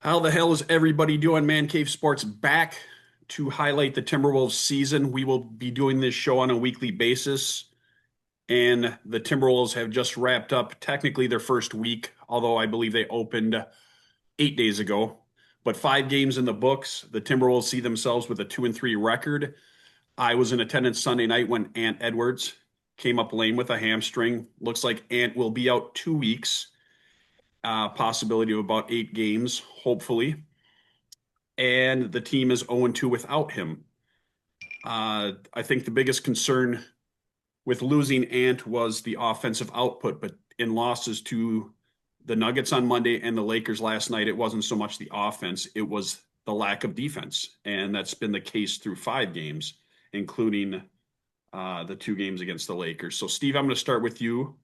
How the hell is everybody doing? Man Cave Sports back to highlight the Timberwolves season. We will be doing this show on a weekly basis, and the Timberwolves have just wrapped up technically their first week, although I believe they opened 8 days ago. But 5 games in the books. The Timberwolves see themselves with a 2-3 record. I was in attendance Sunday night when Ant Edwards came up lame with a hamstring. Looks like Ant will be out 2 weeks. Possibility of about 8 games, hopefully, and the team is 0-2 without him. I think the biggest concern with losing Ant was the offensive output, but in losses to the Nuggets on Monday and the Lakers last night, it wasn't so much the offense, it was the lack of defense. And that's been the case through 5 games, including the 2 games against the Lakers. So, Steve, I'm going to start with you.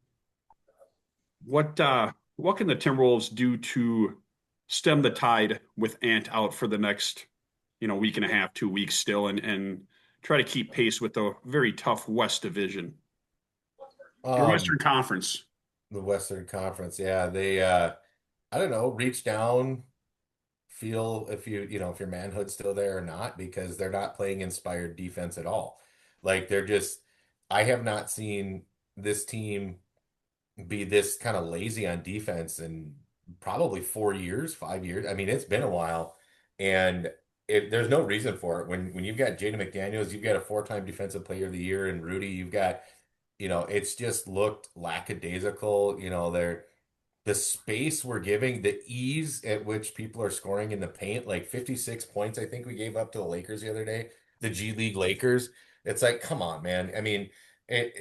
What can the Timberwolves do to stem the tide with Ant out for the next, week and a half, 2 weeks still, and try to keep pace with the very tough West Division, your Um, Western Conference? the Western Conference, yeah, they I don't know, reach down, feel if if your manhood's still there or not, because they're not playing inspired defense at all. Like they're just I have not seen this team be this kind of lazy on defense in probably 4 years, 5 years. I mean, it's been a while, and there's no reason for it. When you've got Jaden McDaniels, you've got a four-time Defensive Player of the Year, and Rudy, you've got, it's just looked lackadaisical. The space we're giving, the ease at which people are scoring in the paint, like 56 points, I think we gave up to the Lakers the other day, the G League Lakers. It's like, come on, man. I mean, it,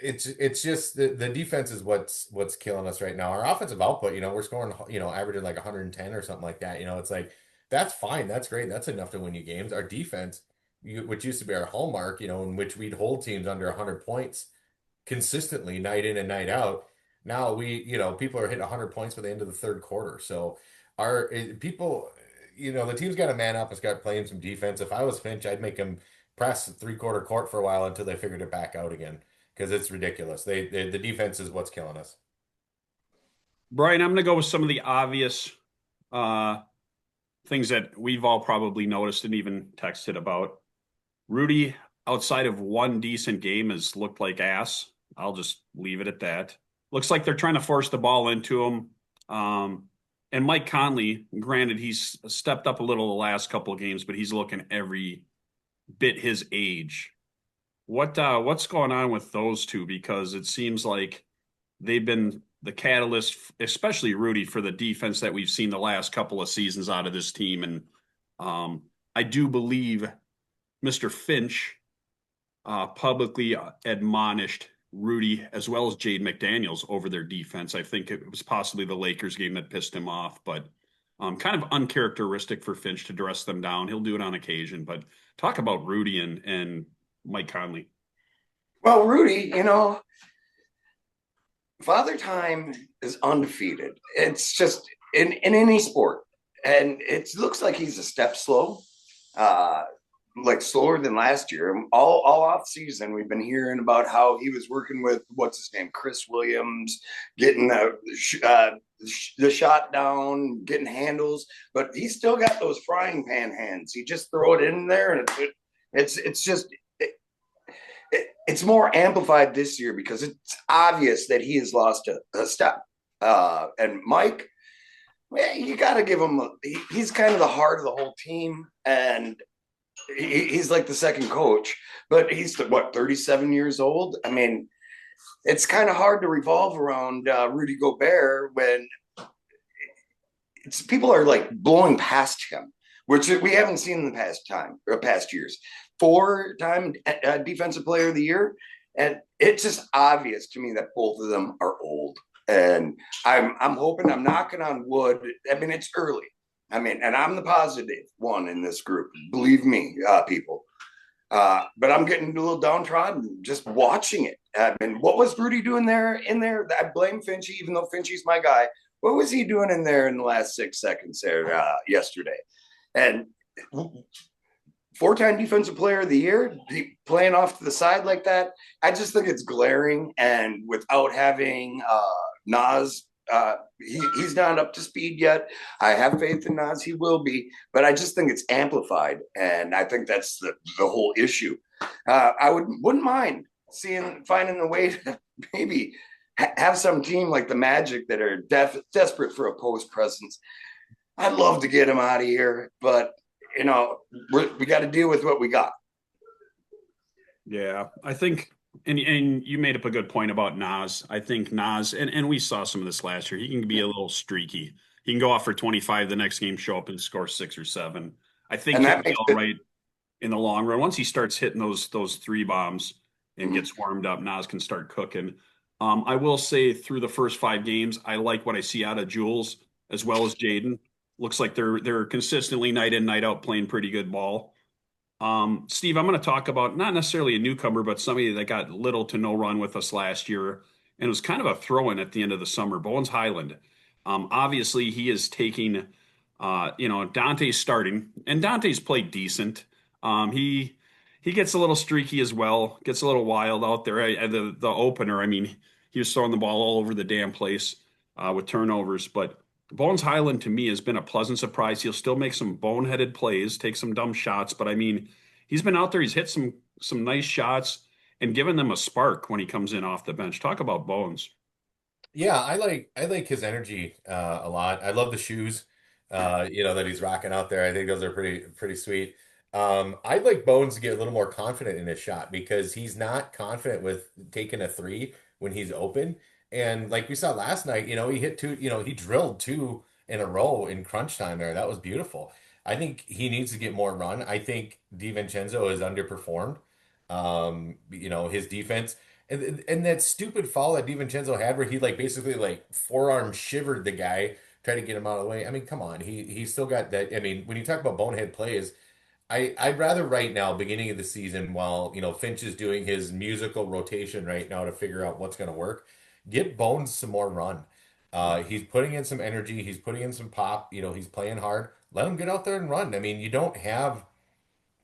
it's just the defense is what's killing us right now. Our offensive output, we're scoring, averaging like 110 or something like that. It's like that's fine, that's great, that's enough to win you games. Our defense, which used to be our hallmark, in which we'd hold teams under 100 points consistently night in and night out. Now people are hitting 100 points by the end of the third quarter. So people, the team's got to man up. It's got playing some defense. If I was Finch, I'd make them press three-quarter court for a while until they figured it back out again because it's ridiculous. The defense is what's killing us. Brian, I'm going to go with some of the obvious uh, things that we've all probably noticed and even texted about. Rudy, outside of one decent game, has looked like ass. I'll just leave it at that. Looks like they're trying to force the ball into him. And Mike Conley, granted, he's stepped up a little the last couple of games, but he's looking every bit his age. What's going on with those two? Because it seems like they've been the catalyst, especially Rudy, for the defense that we've seen the last couple of seasons out of this team. And I do believe Mr. Finch publicly admonished Rudy as well as Jade McDaniels over their defense. I think it was possibly the Lakers game that pissed him off, but kind of uncharacteristic for Finch to dress them down. He'll do it on occasion, but talk about Rudy and Mike Conley. Well, Rudy, Father Time is undefeated. It's just in any sport. And it looks like he's a step slow, uh, like slower than last year. All off season, we've been hearing about how he was working with what's his name, Chris Williams, getting the shot down, getting handles, but he's still got those frying pan hands. He just throw it in there, and it's just it's more amplified this year because it's obvious that he has lost a step. And Mike, man, you got to give him. He's kind of the heart of the whole team, and he's like the second coach. But he's what 37 years old. I mean, it's kind of hard to revolve around Rudy Gobert when people are like blowing past him, which we haven't seen in the past years. Four-time defensive player of the year, and it's just obvious to me that both of them are old. And I'm hoping, I'm knocking on wood. I mean, it's early. I mean, and I'm the positive one in this group. Believe me, people. But I'm getting a little downtrodden just watching it. I mean, what was Rudy doing there? In there, I blame Finchy, even though Finchy's my guy. What was he doing in there in the last 6 seconds there yesterday? And four-time defensive player of the year, playing off to the side like that, I just think it's glaring. And without having Nas He's not up to speed yet. I have faith in Nas; he will be, but I just think it's amplified, and I think that's the whole issue. I wouldn't mind finding a way to maybe have some team like the Magic that are desperate for a post presence. I'd love to get him out of here, but we got to deal with what we got. Yeah, I think, and you made up a good point about Nas. I think Nas, and we saw some of this last year. He can be a little streaky. He can go off for 25 the next game, show up and score 6 or 7. I think And he'll that be makes all it right in the long run. Once he starts hitting those 3 bombs and gets warmed up, Nas can start cooking. I will say through the first 5 games, I like what I see out of Jules as well as Jaden. Looks like they're consistently night in, night out playing pretty good ball. Steve, I'm going to talk about not necessarily a newcomer, but somebody that got little to no run with us last year and was kind of a throw-in at the end of the summer, Bones Highland. Obviously, he is taking, Dante's starting, and Dante's played decent. He gets a little streaky as well, gets a little wild out there. The opener, I mean, he was throwing the ball all over the damn place with turnovers, but Bones Highland to me has been a pleasant surprise. He'll still make some boneheaded plays, take some dumb shots, but I mean, he's been out there. He's hit some nice shots and given them a spark when he comes in off the bench. Talk about Bones. Yeah, I like his energy a lot. I love the shoes, that he's rocking out there. I think those are pretty sweet. I'd like Bones to get a little more confident in his shot because he's not confident with taking a three when he's open. And like we saw last night, he hit two, he drilled two in a row in crunch time there. That was beautiful. I think he needs to get more run. I think DiVincenzo has underperformed. His defense. And that stupid foul that DiVincenzo had where he like basically like forearm shivered the guy, tried to get him out of the way. I mean, come on. He still got that. I mean, when you talk about bonehead plays, I'd rather right now, beginning of the season, while Finch is doing his musical rotation right now to figure out what's gonna work, get Bones some more run. He's putting in some energy, he's putting in some pop, he's playing hard. Let him get out there and run. I mean, you don't have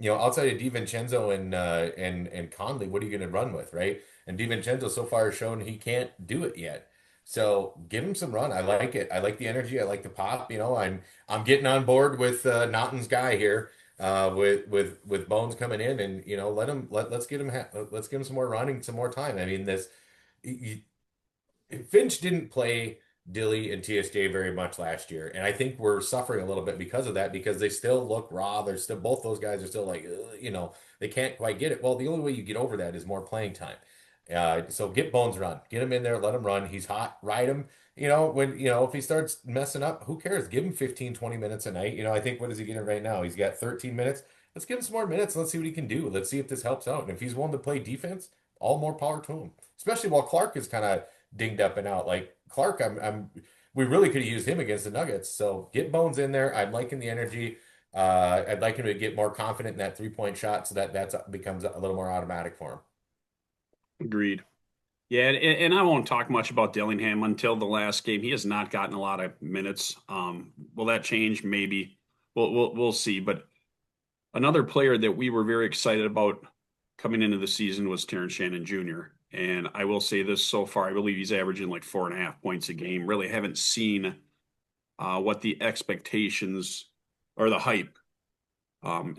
outside of DiVincenzo and Conley, what are you going to run with, right? And DiVincenzo so far has shown he can't do it yet. So give him some run. I like it. I like the energy. I like the pop. I'm getting on board with Naughton's guy here, with Bones coming in, and let's give him some more running, some more time. I mean, Finch didn't play Dilly and TSJ very much last year, and I think we're suffering a little bit because of that because they still look raw. They're still both those guys are still like they can't quite get it. Well, the only way you get over that is more playing time. So get Bones run, get him in there, let him run. He's hot, ride him. If he starts messing up, who cares? Give him 15, 20 minutes a night. I think what is he getting right now? He's got 13 minutes. Let's give him some more minutes. Let's see what he can do. Let's see if this helps out. And if he's willing to play defense, all more power to him. Especially while Clark is kind of dinged up and out. Like Clark, we really could have used him against the Nuggets. So get Bones in there. I'm liking the energy. I'd like him to get more confident in that 3-point shot so that becomes a little more automatic for him. Agreed. Yeah, and I won't talk much about Dillingham until the last game. He has not gotten a lot of minutes. Will that change? Maybe. We'll see. But another player that we were very excited about coming into the season was Terrence Shannon Jr. And I will say this so far, I believe he's averaging like 4.5 points a game. Really haven't seen what the expectations or the hype.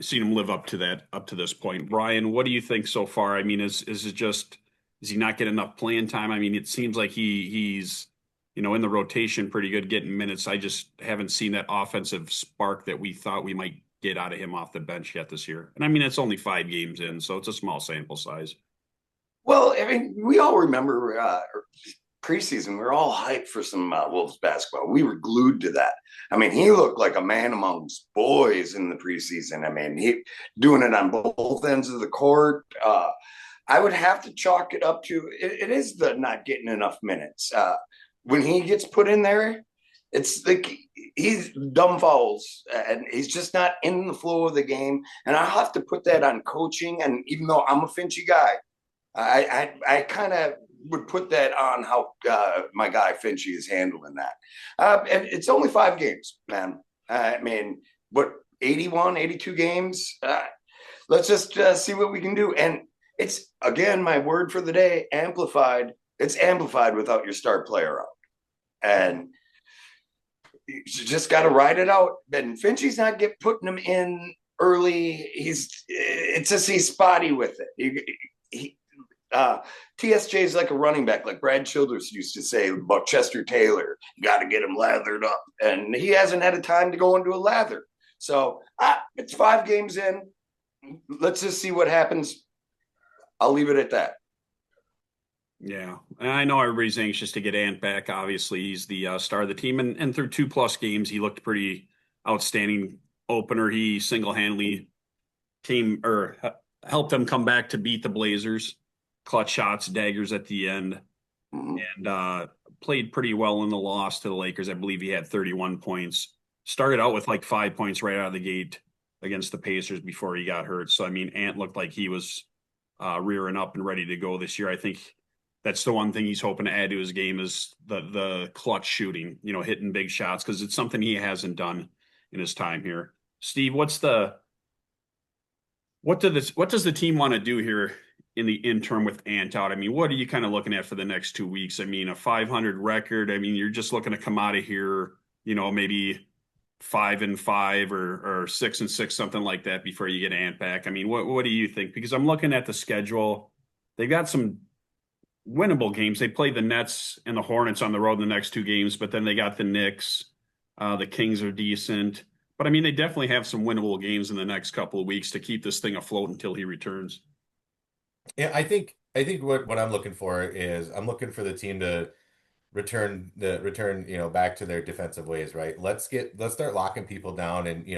Seen him live up to that up to this point. Brian, what do you think so far? I mean, is it just is he not getting enough playing time? I mean, it seems like he's in the rotation pretty good getting minutes. I just haven't seen that offensive spark that we thought we might get out of him off the bench yet this year. And I mean, it's only 5 games in, so it's a small sample size. Well, I mean, we all remember preseason. We were all hyped for some Wolves basketball. We were glued to that. I mean, he looked like a man amongst boys in the preseason. I mean, he doing it on both ends of the court. I would have to chalk it up to it is the not getting enough minutes. When he gets put in there, it's like he's dumb fouls and he's just not in the flow of the game. And I have to put that on coaching. And even though I'm a Finchy guy, I kind of would put that on how my guy Finchy is handling that. And it's only 5 games, man. I mean, what, 81, 82 games? Let's just see what we can do. And it's, again, my word for the day, amplified. It's amplified without your star player out. and you just got to ride it out. And Finchie's not putting him in early. It's just he's spotty with it. TSJ is like a running back, like Brad Childress used to say about Chester Taylor. You got to get him lathered up, and he hasn't had a time to go into a lather. So it's 5 games in. Let's just see what happens. I'll leave it at that. Yeah, and I know everybody's anxious to get Ant back. Obviously, he's the star of the team, and through 2+ games, he looked pretty outstanding. Opener, he single-handedly helped them come back to beat the Blazers. Clutch shots, daggers at the end, and played pretty well in the loss to the Lakers. I believe he had 31 points. Started out with like 5 points right out of the gate against the Pacers before he got hurt. So, I mean, Ant looked like he was rearing up and ready to go this year. I think that's the one thing he's hoping to add to his game is the clutch shooting, hitting big shots, because it's something he hasn't done in his time here. Steve, what does the team want to do here in the interim with Ant out? I mean, what are you kind of looking at for the next 2 weeks? I mean, a 500 record. I mean, you're just looking to come out of here, maybe 5-5 or 6-6, something like that before you get Ant back. I mean, what do you think? Because I'm looking at the schedule. They got some winnable games. They played the Nets and the Hornets on the road in the next 2 games, but then they got the Knicks. The Kings are decent. But, I mean, they definitely have some winnable games in the next couple of weeks to keep this thing afloat until he returns. Yeah, I think what I'm looking for is I'm looking for the team to return back to their defensive ways, right? Let's start locking people down, and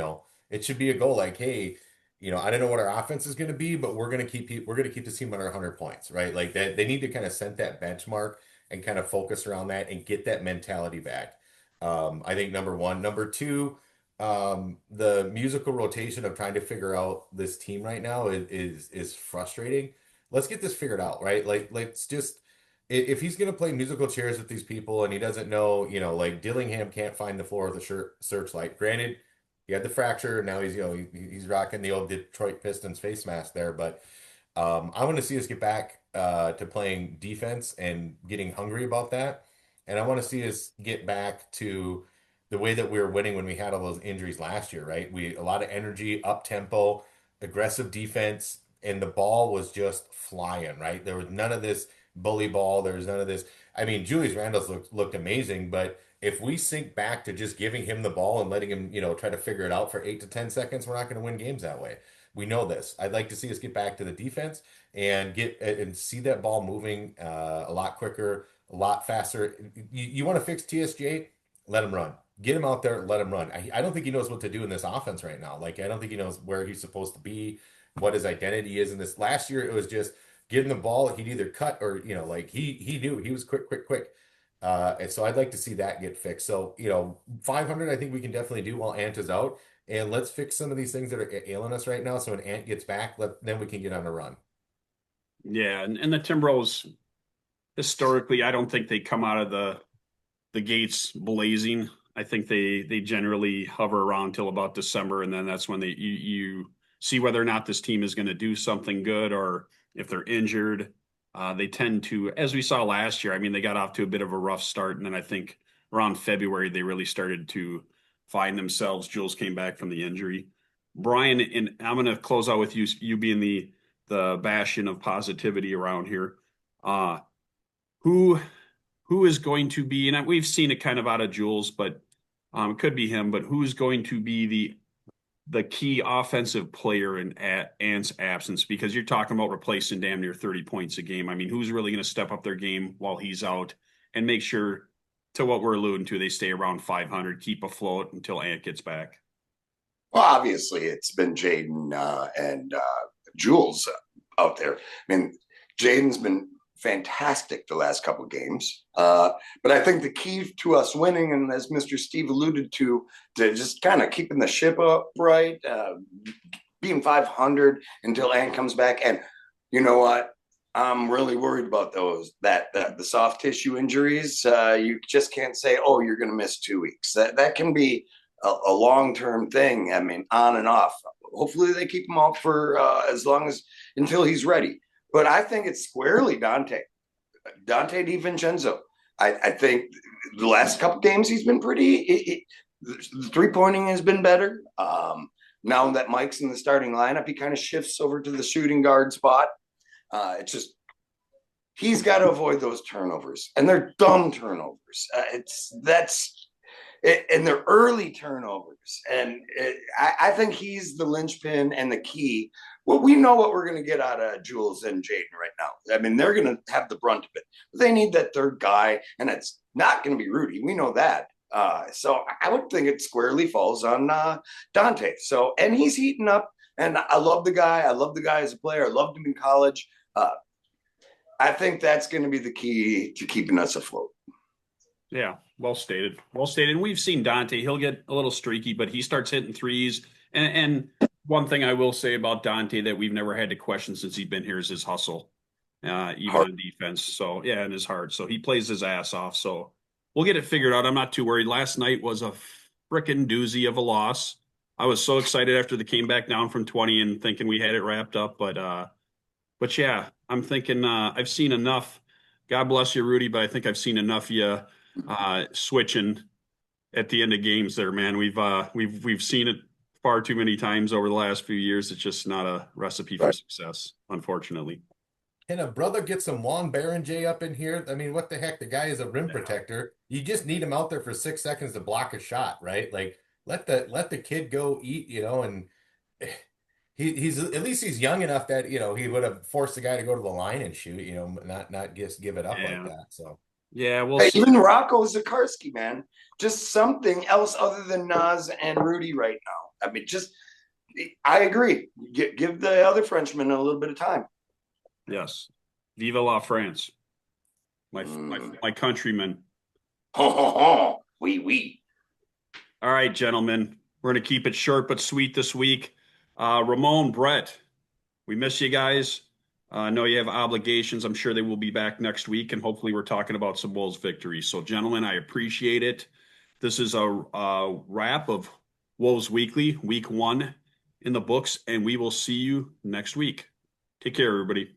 it should be a goal like, hey, I don't know what our offense is going to be, but we're going to keep the team under 100 points, right? Like that they need to kind of set that benchmark and kind of focus around that and get that mentality back. I think number one. Number two, the musical rotation of trying to figure out this team right now is frustrating. Let's get this figured out, right? Like let's just if he's going to play musical chairs with these people and he doesn't know, like Dillingham can't find the floor of the searchlight. Granted, he had the fracture. Now he's rocking the old Detroit Pistons face mask there. But I want to see us get back to playing defense and getting hungry about that. And I want to see us get back to the way that we were winning when we had all those injuries last year, right? A lot of energy, up tempo, aggressive defense, and the ball was just flying, right? There was none of this bully ball. There was none of this. I mean, Julius Randle's looked amazing, but if we sink back to just giving him the ball and letting him, try to figure it out for 8 to 10 seconds, we're not going to win games that way. We know this. I'd like to see us get back to the defense and see that ball moving a lot quicker, a lot faster. You want to fix TSJ? Let him run. Get him out there, let him run. I don't think he knows what to do in this offense right now. Like, I don't think he knows where he's supposed to be, what his identity is in this. Last year, it was just give him the ball. He'd either cut or, like he knew he was quick. And so I'd like to see that get fixed. So, 500, I think we can definitely do while Ant is out. And let's fix some of these things that are ailing us right now. So when Ant gets back, then we can get on a run. Yeah, and the Timberwolves, historically, I don't think they come out of the gates blazing. I think they generally hover around till about December, and then that's when you see whether or not this team is going to do something good, or if they're injured. They tend to, as we saw last year, I mean, they got off to a bit of a rough start, and then I think around February they really started to find themselves. Jules came back from the injury. Brian, and I'm going to close out with you being the bastion of positivity around here. Who is going to be, and we've seen it kind of out of Jules, but it could be him, but who's going to be the key offensive player in Ant's absence? Because you're talking about replacing damn near 30 points a game. I mean, who's really going to step up their game while he's out and make sure, to what we're alluding to, they stay around 500, keep afloat until Ant gets back? Well, obviously, it's been Jaden and Jules out there. I mean, Jaden's been fantastic the last couple of games. But I think the key to us winning, and as Mr. Steve alluded to just kind of keeping the ship upright, being 500 until Ant comes back. And you know what? I'm really worried about the soft tissue injuries. You just can't say, oh, you're going to miss 2 weeks. That can be a long-term thing. I mean, on and off. Hopefully they keep him off for as long as until he's ready. But I think it's squarely Dante DiVincenzo. I think the last couple games he's been the three-pointing has been better. Now that Mike's in the starting lineup, he kind of shifts over to the shooting guard spot. It's just he's got to avoid those turnovers, and they're dumb turnovers. And they're early turnovers, and I think he's the linchpin and the key. Well, we know what we're going to get out of Jules and Jaden right now. I mean, they're going to have the brunt of it. But they need that third guy, and it's not going to be Rudy. We know that. So I would think it squarely falls on Dante. So, and he's heating up, and I love the guy. I love the guy as a player. I loved him in college. I think that's going to be the key to keeping us afloat. Yeah, well stated. Well stated. And we've seen Dante. He'll get a little streaky, but he starts hitting threes. And one thing I will say about Dante that we've never had to question since he's been here is his hustle, even on defense. So, yeah, and his heart. So he plays his ass off. So we'll get it figured out. I'm not too worried. Last night was a frickin' doozy of a loss. I was so excited after they came back down from 20 and thinking we had it wrapped up. But yeah, I'm thinking I've seen enough. God bless you, Rudy, but I think I've seen enough of you switching at the end of games there, man. We've seen it far too many times over the last few years. It's just not a recipe for success, unfortunately. Can a brother get some Juan Barrenjay up in here? I mean, what the heck? The guy is a rim protector. You just need him out there for 6 seconds to block a shot, right? Like let the kid go eat, and he's at least he's young enough that, he would have forced the guy to go to the line and shoot, not just give it up like that. So yeah, we'll Hey, see. even Rocco Zakarski, man, just something else other than Nas and Rudy right now. I mean, I agree. Give the other Frenchman a little bit of time. Yes. Viva la France. My countrymen. Ho, ho, ho. Oui. All right, gentlemen. We're going to keep it short but sweet this week. Ramon, Brett, we miss you guys. I know you have obligations. I'm sure they will be back next week, and hopefully we're talking about some Wolves victories. So, gentlemen, I appreciate it. This is a wrap of Wolves Weekly, week 1 in the books, and we will see you next week. Take care, everybody.